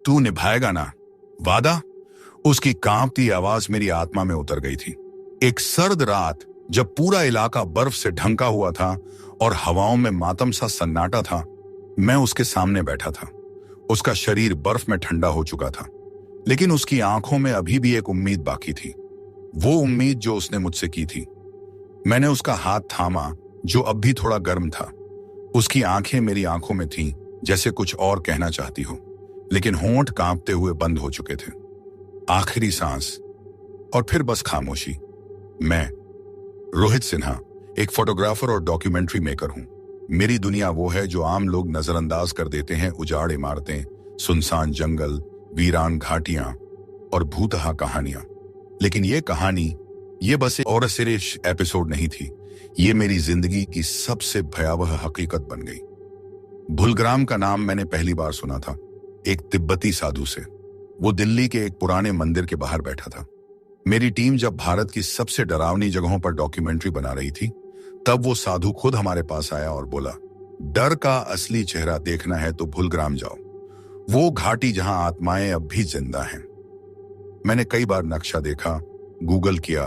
तू निभाएगा ना वादा? उसकी कांपती आवाज मेरी आत्मा में उतर गई थी। एक सर्द रात जब पूरा इलाका बर्फ से ढंका हुआ था और हवाओं में मातम सा सन्नाटा था, मैं उसके सामने बैठा था। उसका शरीर बर्फ में ठंडा हो चुका था, लेकिन उसकी आंखों में अभी भी एक उम्मीद बाकी थी, वो उम्मीद जो उसने मुझसे की थी। मैंने उसका हाथ थामा, जो अब भी थोड़ा गर्म था। उसकी आंखें मेरी आंखों में थीं, जैसे कुछ और कहना चाहती हो, लेकिन होंठ कांपते हुए बंद हो चुके थे। आखिरी सांस, और फिर बस खामोशी। मैं रोहित सिन्हा, एक फोटोग्राफर और डॉक्यूमेंट्री मेकर हूं। मेरी दुनिया वो है जो आम लोग नजरअंदाज कर देते हैं। उजाड़ इमारतें, सुनसान जंगल, वीरान घाटियां और भूतहा कहानियां। लेकिन ये कहानी, ये बस एक और सिर्फ एपिसोड नहीं थी। ये मेरी जिंदगी की सबसे भयावह हकीकत बन गई। भुलग्राम का नाम मैंने पहली बार सुना था, एक तिब्बती साधु से। वो दिल्ली के एक पुराने मंदिर के बाहर बैठा था। मेरी टीम जब भारत की सबसे डरावनी जगहों पर डॉक्यूमेंट्री बना रही थी, तब वो साधु खुद हमारे पास आया और बोला, डर का असली चेहरा देखना है तो भुलग्राम जाओ, वो घाटी जहां आत्माएं अब भी जिंदा हैं। मैंने कई बार नक्शा देखा, गूगल किया,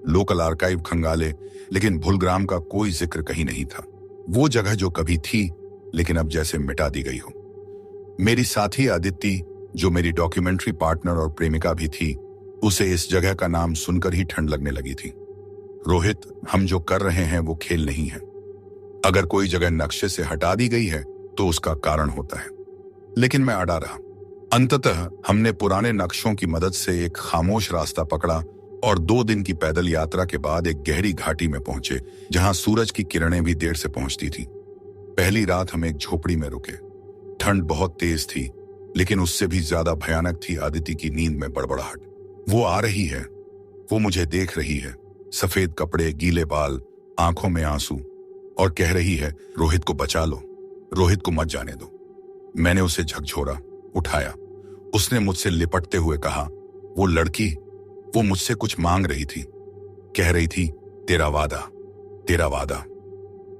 लोकल आर्काइव खंगाले, लेकिन भुलग्राम का कोई जिक्र कहीं नहीं था। वो जगह जो कभी थी, लेकिन अब जैसे मिटा दी गई हो। मेरी साथी अदिति, जो मेरी डॉक्यूमेंट्री पार्टनर और प्रेमिका भी थी, उसे इस जगह का नाम सुनकर ही ठंड लगने लगी थी। रोहित, हम जो कर रहे हैं वो खेल नहीं है। अगर कोई जगह नक्शे से हटा दी गई है तो उसका कारण होता है। लेकिन मैं अड़ा रहा। अंततः हमने पुराने नक्शों की मदद से एक खामोश रास्ता पकड़ा और 2 दिन की पैदल यात्रा के बाद एक गहरी घाटी में पहुंचे, जहां सूरज की किरणें भी देर से पहुंचती थी। पहली रात हम एक झोपड़ी में रुके। ठंड बहुत तेज थी, लेकिन उससे भी ज्यादा भयानक थी अदिति की नींद में बड़बड़ाहट। वो आ रही है, वो मुझे देख रही है, सफेद कपड़े, गीले बाल, आंखों में आंसू, और कह रही है, रोहित को बचा लो, रोहित को मत जाने दो। मैंने उसे झकझोरा, उठाया। उसने मुझसे लिपटते हुए कहा, वो लड़की, वो मुझसे कुछ मांग रही थी, कह रही थी, तेरा वादा, तेरा वादा।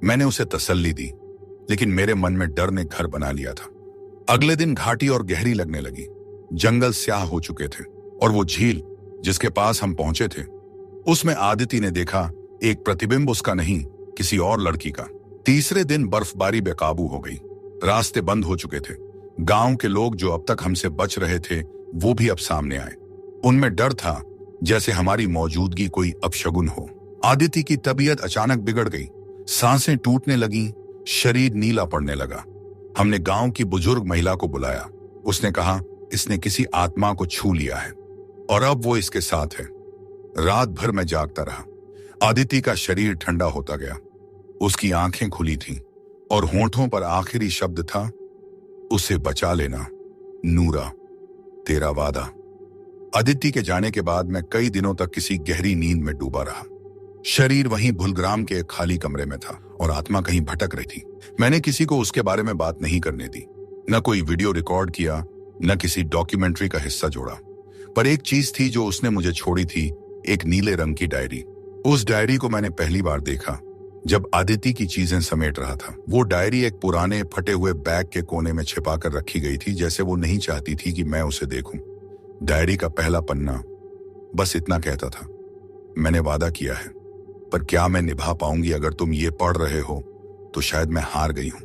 मैंने उसे तसल्ली दी, लेकिन मेरे मन में डर ने घर बना लिया था। अगले दिन घाटी और गहरी लगने लगी। जंगल स्याह हो चुके थे, और वो झील जिसके पास हम पहुंचे थे, उसमें आदिति ने देखा एक प्रतिबिंब उसका नहीं, किसी और लड़की का। तीसरे दिन बर्फबारी बेकाबू हो गई। रास्ते बंद हो चुके थे। गांव के लोग जो अब तक हमसे बच रहे थे, वो भी अब सामने आए। उनमें डर था, जैसे हमारी मौजूदगी कोई अपशगुन हो। आदिति की तबीयत अचानक बिगड़ गई। सांसें टूटने लगीं, शरीर नीला पड़ने लगा। हमने गांव की बुजुर्ग महिला को बुलाया। उसने कहा, इसने किसी आत्मा को छू लिया है और अब वो इसके साथ है। रात भर मैं जागता रहा। आदिति का शरीर ठंडा होता गया। उसकी आंखें खुली थीं और होंठों पर आखिरी शब्द था, उसे बचा लेना नूरा, तेरा वादा। अदिति के जाने के बाद मैं कई दिनों तक किसी गहरी नींद में डूबा रहा। शरीर वहीं भुलग्राम के एक खाली कमरे में था और आत्मा कहीं भटक रही थी। मैंने किसी को उसके बारे में बात नहीं करने दी, न कोई वीडियो रिकॉर्ड किया, न किसी डॉक्यूमेंट्री का हिस्सा जोड़ा। पर एक चीज थी जो उसने मुझे छोड़ी थी, एक नीले रंग की डायरी। उस डायरी को मैंने पहली बार देखा जब आदिति की चीजें समेट रहा था। वो डायरी एक पुराने फटे हुए बैग के कोने में छिपा कर रखी गई थी, जैसे वो नहीं चाहती थी कि मैं उसे देखूं। डायरी का पहला पन्ना बस इतना कहता था, मैंने वादा किया है, पर क्या मैं निभा पाऊंगी? अगर तुम ये पढ़ रहे हो तो शायद मैं हार गई हूं।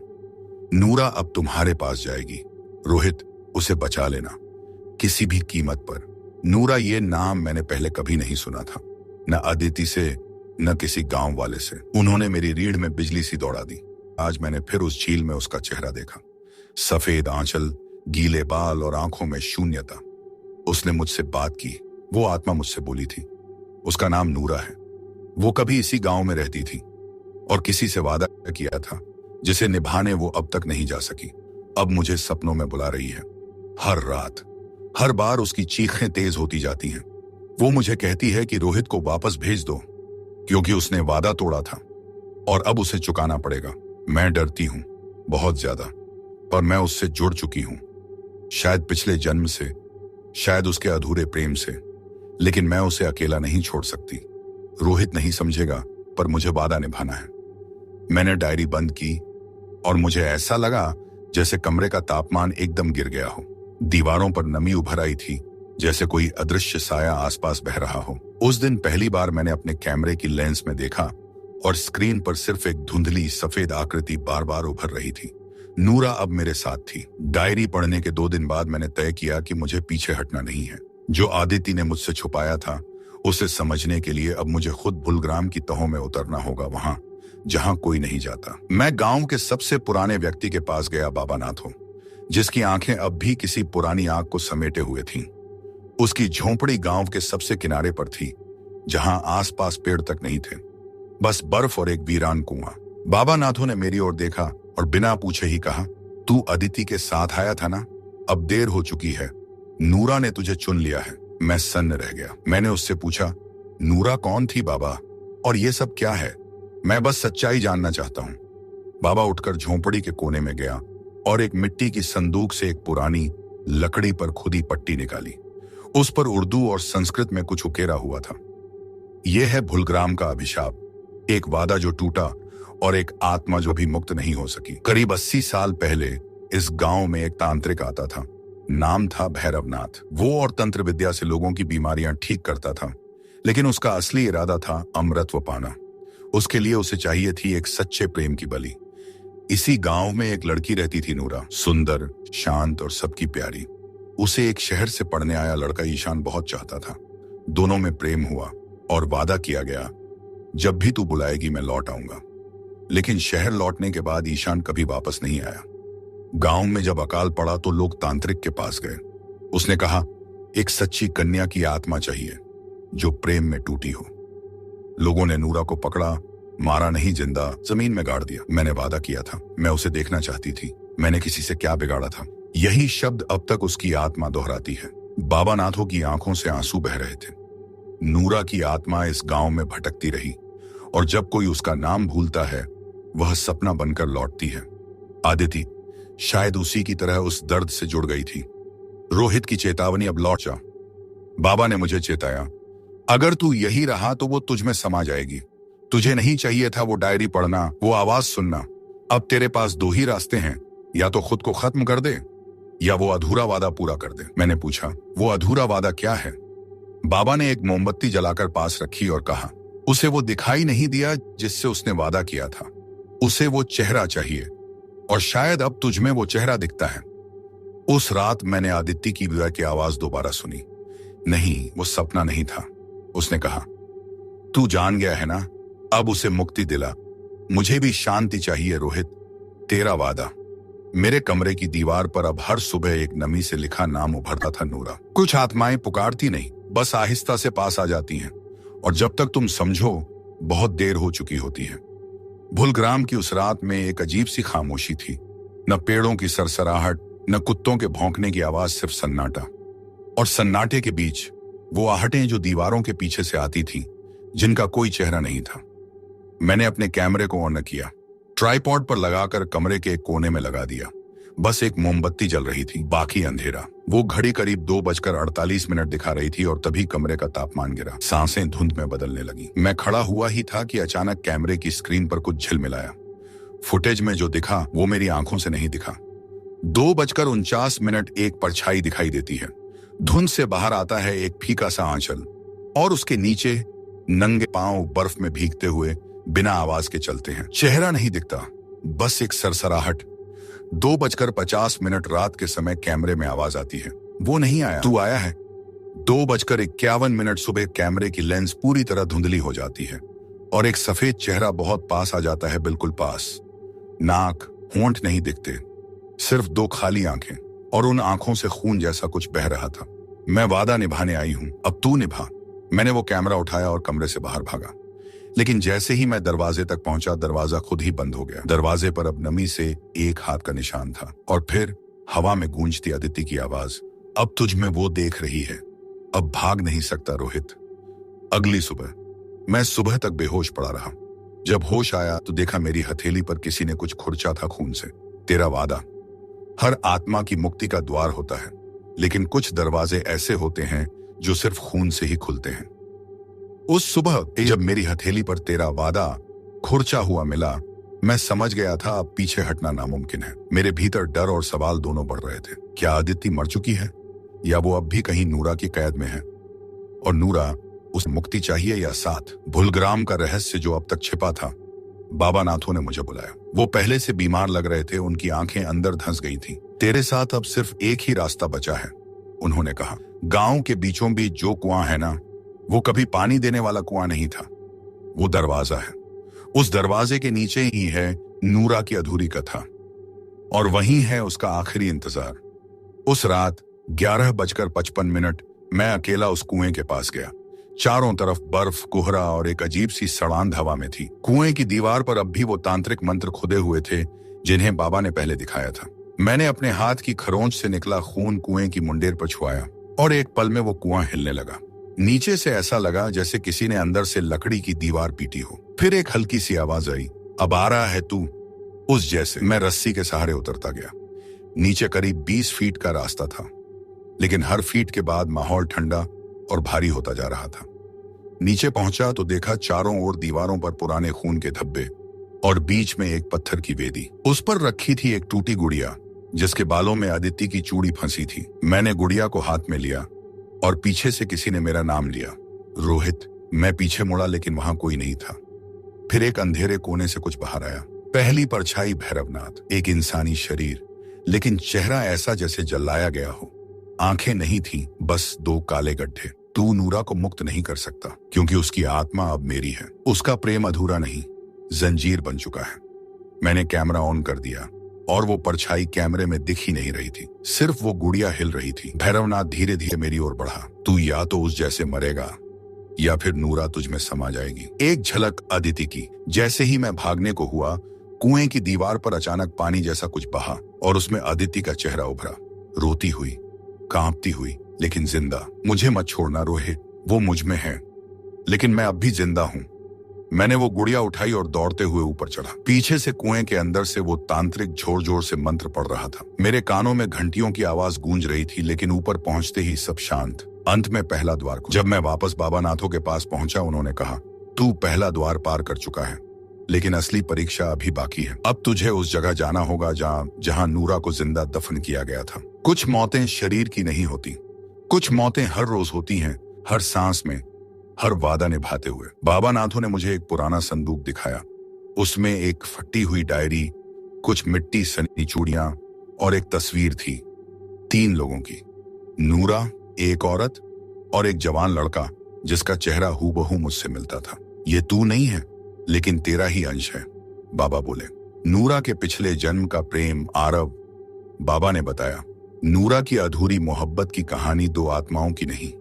नूरा अब तुम्हारे पास जाएगी। रोहित, उसे बचा लेना, किसी भी कीमत पर। नूरा, ये नाम मैंने पहले कभी नहीं सुना था, न अदिति से, न किसी गांव वाले से। उन्होंने मेरी रीढ़ में बिजली सी दौड़ा दी। आज मैंने फिर उस झील में उसका चेहरा देखा। सफेद आंचल, गीले बाल और आंखों में शून्यता। उसने मुझसे बात की। वो आत्मा मुझसे बोली थी। उसका नाम नूरा है। वो कभी इसी गांव में रहती थी और किसी से वादा किया था जिसे निभाने वो अब तक नहीं जा सकी। अब मुझे सपनों में बुला रही है। हर रात, हर बार उसकी चीखें तेज होती जाती हैं। वो मुझे कहती है कि रोहित को वापस भेज दो, क्योंकि उसने वादा तोड़ा था और अब उसे चुकाना पड़ेगा। मैं डरती हूं, बहुत ज्यादा, पर मैं उससे जुड़ चुकी हूं। शायद पिछले जन्म से, शायद उसके अधूरे प्रेम से, लेकिन मैं उसे अकेला नहीं छोड़ सकती। रोहित नहीं समझेगा, पर मुझे वादा निभाना है। मैंने डायरी बंद की और मुझे ऐसा लगा जैसे कमरे का तापमान एकदम गिर गया हो। दीवारों पर नमी उभर आई थी, जैसे कोई अदृश्य साया आसपास बह रहा हो। उस दिन पहली बार मैंने अपने कैमरे की लेंस में देखा और स्क्रीन पर सिर्फ एक धुंधली सफेद आकृति बार बार उभर रही थी। नूरा अब मेरे साथ थी। डायरी पढ़ने के 2 दिन बाद मैंने तय किया कि मुझे पीछे हटना नहीं है। जो आदिति ने मुझसे छुपाया था, उसे समझने के लिए अब मुझे खुद भुलग्राम की तहों में उतरना होगा, वहां जहां कोई नहीं जाता। मैं गांव के सबसे पुराने व्यक्ति के पास गया, बाबा नाथो, जिसकी आंखें अब भी किसी पुरानी आग को समेटे हुए थीं। उसकी झोंपड़ी गांव के सबसे किनारे पर थी, जहां आसपास पेड़ तक नहीं थे, बस बर्फ और एक वीरान कुआं। बाबा नाथो ने मेरी ओर देखा और बिना पूछे ही कहा, तू अदिति के साथ आया था ना? अब देर हो चुकी है, नूरा ने तुझे चुन लिया है। मैं सन्न रह गया। मैंने उससे पूछा, नूरा कौन थी बाबा, और ये सब क्या है? मैं बस सच्चाई जानना चाहता हूं। बाबा उठकर झोंपड़ी के कोने में गया और एक मिट्टी की संदूक से एक पुरानी लकड़ी पर खुदी पट्टी निकाली। उस पर उर्दू और संस्कृत में कुछ उकेरा हुआ था। यह है भुलग्राम का अभिशाप, एक वादा जो टूटा और एक आत्मा जो भी मुक्त नहीं हो सकी। करीब 80 साल पहले इस गांव में एक तांत्रिक आता था। नाम था भैरवनाथ। वो और तंत्र विद्या से लोगों की बीमारियां ठीक करता था, लेकिन उसका असली इरादा था अमृतत्व पाना। उसके लिए उसे चाहिए थी एक सच्चे प्रेम की बलि। इसी गांव में एक लड़की रहती थी, नूरा, सुंदर, शांत और सबकी प्यारी। उसे एक शहर से पढ़ने आया लड़का ईशान बहुत चाहता था। दोनों में प्रेम हुआ और वादा किया गया, जब भी तू बुलाएगी मैं लौट आऊंगा। लेकिन शहर लौटने के बाद ईशान कभी वापस नहीं आया। गांव में जब अकाल पड़ा तो लोग तांत्रिक के पास गए। उसने कहा, एक सच्ची कन्या की आत्मा चाहिए जो प्रेम में टूटी हो। लोगों ने नूरा को पकड़ा, मारा नहीं, जिंदा जमीन में गाड़ दिया। मैंने वादा किया था, मैं उसे देखना चाहती थी। मैंने किसी से क्या बिगाड़ा था? यही शब्द अब तक उसकी आत्मा दोहराती है। बाबा नाथो की आंखों से आंसू बह रहे थे। नूरा की आत्मा इस गांव में भटकती रही और जब कोई उसका नाम भूलता है, वह सपना बनकर लौटती है। आदिति शायद उसी की तरह उस दर्द से जुड़ गई थी। रोहित की चेतावनी, अब लौट जा। बाबा ने मुझे चेताया, अगर तू यही रहा तो वो तुझ में समा जाएगी। तुझे नहीं चाहिए था वो डायरी पढ़ना, वो आवाज सुनना। अब तेरे पास 2 ही रास्ते हैं, या तो खुद को खत्म कर दे या वो अधूरा वादा पूरा कर दे। मैंने पूछा, वो अधूरा वादा क्या है? बाबा ने एक मोमबत्ती जलाकर पास रखी और कहा, उसे वो दिखाई नहीं दिया जिससे उसने वादा किया था। उसे वो चेहरा चाहिए, और शायद अब तुझमें वो चेहरा दिखता है। उस रात मैंने आदित्य की विदा की आवाज दोबारा सुनी। नहीं, वो सपना नहीं था। उसने कहा, तू जान गया है ना, अब उसे मुक्ति दिला। मुझे भी शांति चाहिए रोहित, तेरा वादा। मेरे कमरे की दीवार पर अब हर सुबह एक नमी से लिखा नाम उभरता था, नूरा। कुछ आत्माएं पुकारती नहीं, बस आहिस्ता से पास आ जाती हैं, और जब तक तुम समझो बहुत देर हो चुकी होती है। भुलग्राम की उस रात में एक अजीब सी खामोशी थी। न पेड़ों की सरसराहट, न कुत्तों के भौंकने की आवाज, सिर्फ सन्नाटा। और सन्नाटे के बीच वो आहटें जो दीवारों के पीछे से आती थीं, जिनका कोई चेहरा नहीं था। मैंने अपने कैमरे को ऑन किया, ट्राइपॉड पर लगाकर कमरे के एक कोने में लगा दिया। बस एक मोमबत्ती जल रही थी, बाकी अंधेरा। वो घड़ी करीब 2:48 दिखा रही थी और तभी कमरे का तापमान गिरा। सांसें धुंध में बदलने लगी। मैं खड़ा हुआ ही था कि अचानक कैमरे की स्क्रीन पर कुछ झिलमिलाया। फुटेज में जो दिखा वो मेरी आंखों से नहीं दिखा। 2:49 एक परछाई दिखाई देती है। धुंध से बाहर आता है एक फीका सा आंचल, और उसके नीचे नंगे पांव बर्फ में भीगते हुए बिना आवाज के चलते हैं। चेहरा नहीं दिखता, बस एक सरसराहट। 2:50 रात के समय कैमरे में आवाज आती है, वो नहीं आया, तू आया है। 2:51 सुबह कैमरे की लेंस पूरी तरह धुंधली हो जाती है और एक सफेद चेहरा बहुत पास आ जाता है, बिल्कुल पास। नाक, होंठ नहीं दिखते, सिर्फ 2 खाली आंखें, और उन आंखों से खून जैसा कुछ बह रहा था। मैं वादा निभाने आई हूं, अब तू निभा। मैंने वो कैमरा उठाया और कमरे से बाहर भागा। लेकिन जैसे ही मैं दरवाजे तक पहुंचा, दरवाजा खुद ही बंद हो गया। दरवाजे पर अब नमी से एक हाथ का निशान था, और फिर हवा में गूंजती आदित्य की आवाज, अब तुझ में वो देख रही है, अब भाग नहीं सकता रोहित। अगली सुबह मैं सुबह तक बेहोश पड़ा रहा। जब होश आया तो देखा मेरी हथेली पर किसी ने कुछ खुरचा था खून से। तेरा वादा। हर आत्मा की मुक्ति का द्वार होता है, लेकिन कुछ दरवाजे ऐसे होते हैं जो सिर्फ खून से ही खुलते हैं। उस सुबह जब मेरी हथेली पर तेरा वादा खुरचा हुआ मिला, मैं समझ गया था अब पीछे हटना नामुमकिन है। मेरे भीतर डर और सवाल दोनों बढ़ रहे थे। क्या अदिति मर चुकी है या वो अब भी कहीं नूरा की कैद में है? और नूरा, उसे मुक्ति चाहिए या साथ? भुलग्राम का रहस्य जो अब तक छिपा था। बाबा नाथो ने मुझे बुलाया। वो पहले से बीमार लग रहे थे, उनकी आंखें अंदर धंस गई थीं। तेरे साथ अब सिर्फ एक ही रास्ता बचा है, उन्होंने कहा। गांव के बीचों बीच जो कुआं है ना, वो कभी पानी देने वाला कुआं नहीं था, वो दरवाजा है। उस दरवाजे के नीचे ही है नूरा की अधूरी कथा, और वहीं है उसका आखिरी इंतजार। उस रात 11:55 मैं अकेला उस कुएं के पास गया। चारों तरफ बर्फ, कोहरा और एक अजीब सी सड़ांध हवा में थी। कुएं की दीवार पर अब भी वो तांत्रिक मंत्र खुदे हुए थे जिन्हें बाबा ने पहले दिखाया था। मैंने अपने हाथ की खरोंच से निकला खून कुएं की मुंडेर पर छुआया और एक पल में वो कुआं हिलने लगा। नीचे से ऐसा लगा जैसे किसी ने अंदर से लकड़ी की दीवार पीटी हो। फिर एक हल्की सी आवाज आई, अब आ रहा है तू? उस जैसे मैं रस्सी के सहारे उतरता गया। नीचे करीब 20 फीट का रास्ता था, लेकिन हर फीट के बाद माहौल ठंडा और भारी होता जा रहा था। नीचे पहुंचा तो देखा चारों ओर दीवारों पर पुराने खून के धब्बे और बीच में एक पत्थर की वेदी। उस पर रखी थी एक टूटी गुड़िया जिसके बालों में अदिति की चूड़ी फंसी थी। मैंने गुड़िया को हाथ में लिया और पीछे से किसी ने मेरा नाम लिया, रोहित। मैं पीछे मुड़ा लेकिन वहां कोई नहीं था। फिर एक अंधेरे कोने से कुछ बाहर आया। पहली परछाई भैरवनाथ, एक इंसानी शरीर, लेकिन चेहरा ऐसा जैसे जलाया गया हो। आंखें नहीं थी, बस 2 काले गड्ढे। तू नूरा को मुक्त नहीं कर सकता क्योंकि उसकी आत्मा अब मेरी है। उसका प्रेम अधूरा नहीं, जंजीर बन चुका है। मैंने कैमरा ऑन कर दिया और वो परछाई कैमरे में दिख ही नहीं रही थी, सिर्फ वो गुड़िया हिल रही थी। भैरवनाथ धीरे धीरे मेरी ओर बढ़ा। तू या तो उस जैसे मरेगा या फिर नूरा तुझ में समा जाएगी। एक झलक अदिति की। जैसे ही मैं भागने को हुआ, कुएं की दीवार पर अचानक पानी जैसा कुछ बहा और उसमें अदिति का चेहरा उभरा, रोती हुई, कांपती हुई, लेकिन जिंदा। मुझे मत छोड़ना रोहित, वो मुझ में है, लेकिन मैं अब भी जिंदा हूं। मैंने वो गुड़िया उठाई और दौड़ते हुए ऊपर चढ़ा। पीछे से कुएं के अंदर से वो तांत्रिक जोर जोर से मंत्र पढ़ रहा था। मेरे कानों में घंटियों की आवाज गूंज रही थी, लेकिन ऊपर पहुंचते ही सब शांत। अंत में पहला द्वार खुला। जब मैं वापस बाबा नाथो के पास पहुंचा, उन्होंने कहा, तू पहला द्वार पार कर चुका है, लेकिन असली परीक्षा अभी बाकी है। अब तुझे उस जगह जाना होगा जहां नूरा को जिंदा दफन किया गया था। कुछ मौतें शरीर की नहीं होती, कुछ मौतें हर रोज होती हैं, हर सांस में, हर वादा निभाते हुए। बाबा नाथो ने मुझे एक पुराना संदूक दिखाया। उसमें एक फटी हुई डायरी, कुछ मिट्टी सनी चूड़ियां और एक तस्वीर थी 3 लोगों की। नूरा, एक औरत और एक जवान लड़का जिसका चेहरा हूबहू मुझसे मिलता था। ये तू नहीं है, लेकिन तेरा ही अंश है, बाबा बोले। नूरा के पिछले जन्म का प्रेम आरव, बाबा ने बताया। नूरा की अधूरी मोहब्बत की कहानी 2 आत्माओं की नहीं,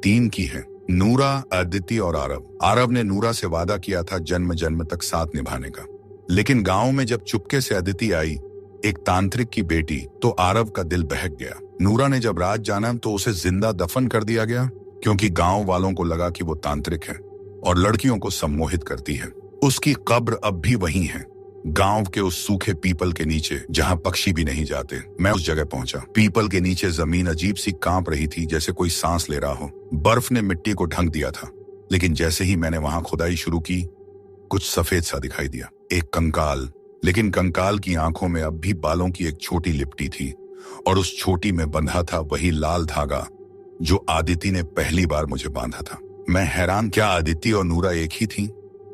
3 की है। नूरा, अदिति और आरव। आरव ने नूरा से वादा किया था जन्म जन्म तक साथ निभाने का, लेकिन गांव में जब चुपके से अदिति आई, एक तांत्रिक की बेटी, तो आरव का दिल बहक गया। नूरा ने जब राज जाना तो उसे जिंदा दफन कर दिया गया, क्योंकि गांव वालों को लगा कि वो तांत्रिक है और लड़कियों को सम्मोहित करती है। उसकी कब्र अब भी वहीं है, गांव के उस सूखे पीपल के नीचे जहां पक्षी भी नहीं जाते। मैं उस जगह पहुंचा। पीपल के नीचे जमीन अजीब सी कांप रही थी, जैसे कोई सांस ले रहा हो। बर्फ ने मिट्टी को ढक दिया था, लेकिन जैसे ही मैंने वहां खुदाई शुरू की, कुछ सफेद सा दिखाई दिया। एक कंकाल, लेकिन कंकाल की आंखों में अब भी बालों की एक छोटी लिपटी थी, और उस छोटी में बंधा था वही लाल धागा जो आदिति ने पहली बार मुझे बांधा था। मैं हैरान, क्या आदिति और नूरा एक ही थी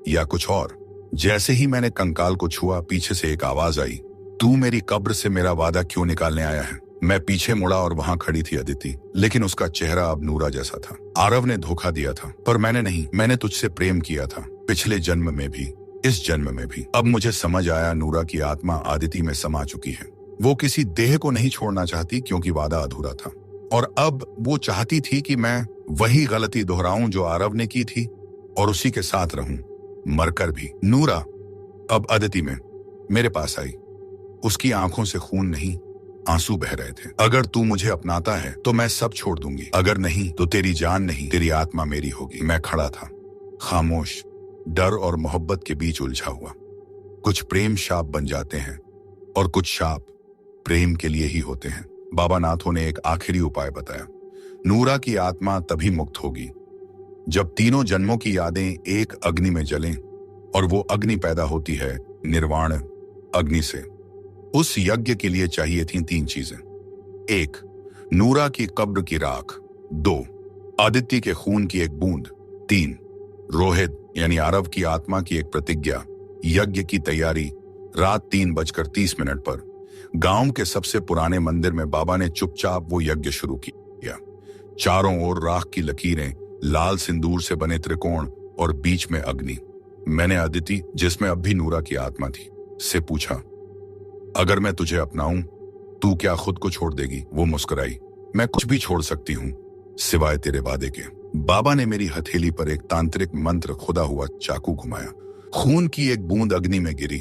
या कुछ और? जैसे ही मैंने कंकाल को छुआ, पीछे से एक आवाज आई, तू मेरी कब्र से मेरा वादा क्यों निकालने आया है? मैं पीछे मुड़ा और वहां खड़ी थी अदिति, लेकिन उसका चेहरा अब नूरा जैसा था। आरव ने धोखा दिया था, पर मैंने नहीं। मैंने तुझसे प्रेम किया था, पिछले जन्म में भी, इस जन्म में भी। अब मुझे समझ आया, नूरा की आत्मा आदिति में समा चुकी है। वो किसी देह को नहीं छोड़ना चाहती, क्योंकि वादा अधूरा था, और अब वो चाहती थी कि मैं वही गलती दोहराऊं जो आरव ने की थी, और उसी के साथ रहूं, मरकर भी। नूरा अब अदिति में मेरे पास आई। उसकी आंखों से खून नहीं, आंसू बह रहे थे। अगर तू मुझे अपनाता है तो मैं सब छोड़ दूंगी, अगर नहीं तो तेरी जान नहीं, तेरी आत्मा मेरी होगी। मैं खड़ा था, खामोश, डर और मोहब्बत के बीच उलझा हुआ। कुछ प्रेम शाप बन जाते हैं और कुछ शाप प्रेम के लिए ही होते हैं। बाबा नाथो ने एक आखिरी उपाय बताया। नूरा की आत्मा तभी मुक्त होगी जब तीनों जन्मों की यादें एक अग्नि में जलें, और वो अग्नि पैदा होती है निर्वाण अग्नि से। उस यज्ञ के लिए चाहिए थी 3 चीजें। 1. नूरा की कब्र की राख। 2. आदित्य के खून की एक बूंद। 3. रोहित यानी आरव की आत्मा की एक प्रतिज्ञा। यज्ञ की तैयारी। रात 3:30 पर गांव के सबसे पुराने मंदिर में बाबा ने चुपचाप वो यज्ञ शुरू किया। चारों ओर राख की लकीरें, लाल सिंदूर से बने त्रिकोण और बीच में अग्नि। मैंने अदिति, जिसमें अब भी नूरा की आत्मा थी, से पूछा, अगर मैं तुझे अपनाऊं तू क्या खुद को छोड़ देगी? वो मुस्कुराई, मैं कुछ भी छोड़ सकती हूं सिवाय तेरे वादे के। बाबा ने मेरी हथेली पर एक तांत्रिक मंत्र खुदा हुआ चाकू घुमाया। खून की एक बूंद अग्नि में गिरी।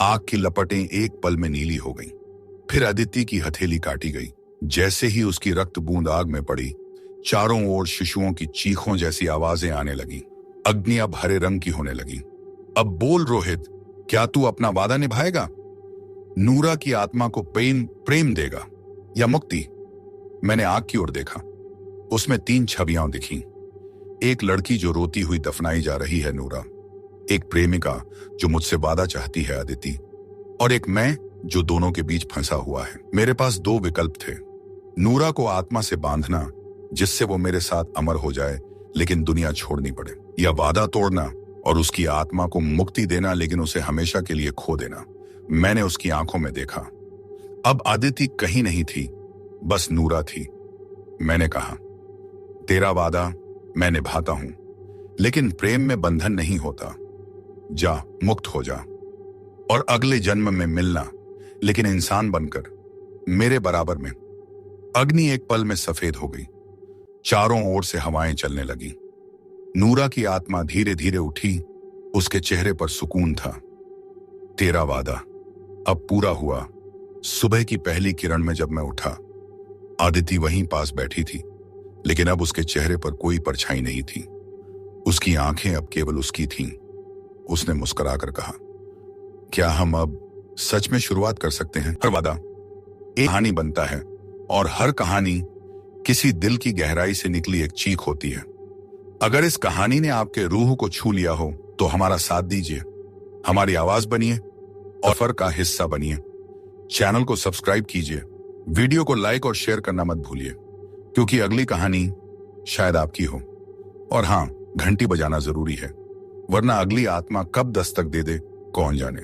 आग की लपटें एक पल में नीली हो गईं। फिर अदिति की हथेली काटी गई। जैसे ही उसकी रक्त बूंद आग में पड़ी, चारों ओर शिशुओं की चीखों जैसी आवाजें आने लगी। अग्नि अब हरे रंग की होने लगी। अब बोल रोहित, क्या तू अपना वादा निभाएगा? नूरा की आत्मा को प्रेम देगा या मुक्ति? मैंने आग की ओर देखा। उसमें 3 छवियां दिखीं। एक लड़की जो रोती हुई दफनाई जा रही है, नूरा। एक प्रेमिका जो मुझसे वादा चाहती है, अदिति। और एक मैं जो दोनों के बीच फंसा हुआ है। मेरे पास 2 विकल्प थे। नूरा को आत्मा से बांधना, जिससे वो मेरे साथ अमर हो जाए लेकिन दुनिया छोड़नी पड़े, या वादा तोड़ना और उसकी आत्मा को मुक्ति देना लेकिन उसे हमेशा के लिए खो देना। मैंने उसकी आंखों में देखा। अब अदिति कहीं नहीं थी, बस नूरा थी। मैंने कहा, तेरा वादा मैं निभाता हूं, लेकिन प्रेम में बंधन नहीं होता। जा, मुक्त हो जा और अगले जन्म में मिलना, लेकिन इंसान बनकर, मेरे बराबर में। अग्नि एक पल में सफेद हो गई। चारों ओर से हवाएं चलने लगी। नूरा की आत्मा धीरे धीरे उठी। उसके चेहरे पर सुकून था। तेरा वादा अब पूरा हुआ। सुबह की पहली किरण में जब मैं उठा, आदिति वहीं पास बैठी थी, लेकिन अब उसके चेहरे पर कोई परछाई नहीं थी। उसकी आंखें अब केवल उसकी थीं। उसने मुस्कुराकर कहा, क्या हम अब सच में शुरुआत कर सकते हैं? हर वादा एक कहानी बनता है और हर कहानी किसी दिल की गहराई से निकली एक चीख होती है। अगर इस कहानी ने आपके रूह को छू लिया हो तो हमारा साथ दीजिए, हमारी आवाज बनिए और फर का हिस्सा बनिए। चैनल को सब्सक्राइब कीजिए, वीडियो को लाइक और शेयर करना मत भूलिए, क्योंकि अगली कहानी शायद आपकी हो। और हां, घंटी बजाना जरूरी है, वरना अगली आत्मा कब दस्तक दे दे कौन जाने।